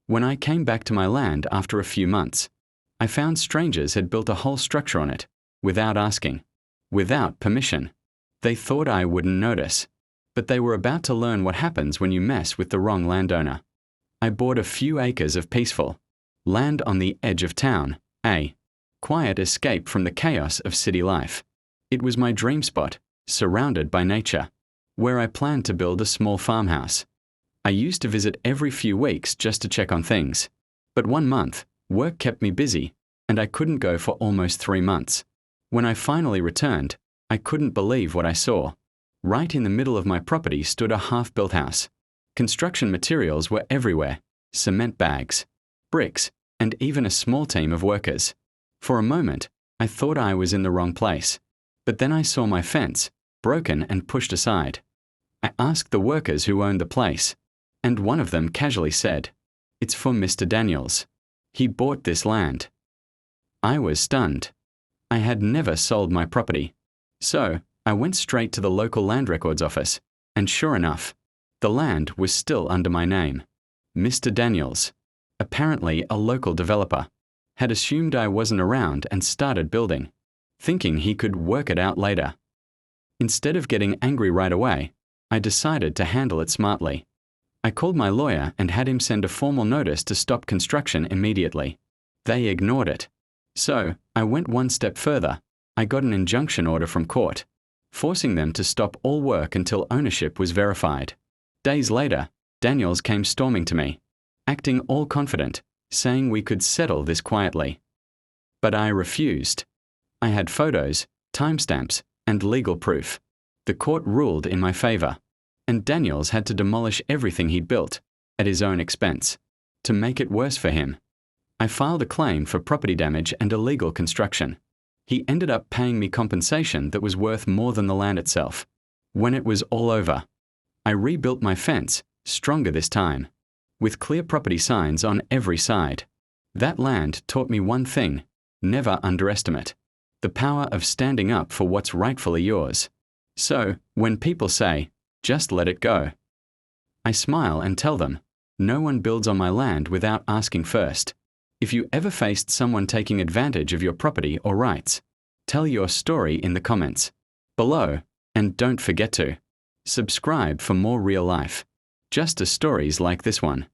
When I came back to my land after a few months, I found strangers had built a whole structure on it, without asking, without permission. They thought I wouldn't notice, but they were about to learn what happens when you mess with the wrong landowner. I bought a few acres of peaceful land on the edge of town, a quiet escape from the chaos of city life. It was my dream spot, surrounded by nature, where I planned to build a small farmhouse. I used to visit every few weeks just to check on things. But one month, work kept me busy, and I couldn't go for almost 3 months. When I finally returned, I couldn't believe what I saw. Right in the middle of my property stood a half-built house. Construction materials were everywhere: cement bags, bricks, and even a small team of workers. For a moment, I thought I was in the wrong place. But then I saw my fence, broken and pushed aside. I asked the workers who owned the place, and one of them casually said, "It's for Mr. Daniels. He bought this land." I was stunned. I had never sold my property. So I went straight to the local land records office, and sure enough, the land was still under my name. Mr. Daniels, apparently a local developer, had assumed I wasn't around and started building, thinking he could work it out later. Instead of getting angry right away, I decided to handle it smartly. I called my lawyer and had him send a formal notice to stop construction immediately. They ignored it. So I went one step further. I got an injunction order from court, forcing them to stop all work until ownership was verified. Days later, Daniels came storming to me, acting all confident, saying we could settle this quietly. But I refused. I had photos, timestamps, and legal proof. The court ruled in my favor, and Daniels had to demolish everything he'd built, at his own expense, to make it worse for him. I filed a claim for property damage and illegal construction. He ended up paying me compensation that was worth more than the land itself. When it was all over, I rebuilt my fence, stronger this time, with clear property signs on every side. That land taught me one thing: never underestimate the power of standing up for what's rightfully yours. So, when people say, "Just let it go," I smile and tell them, no one builds on my land without asking first. If you ever faced someone taking advantage of your property or rights, tell your story in the comments below, and don't forget to subscribe for more real life, Justice stories like this one.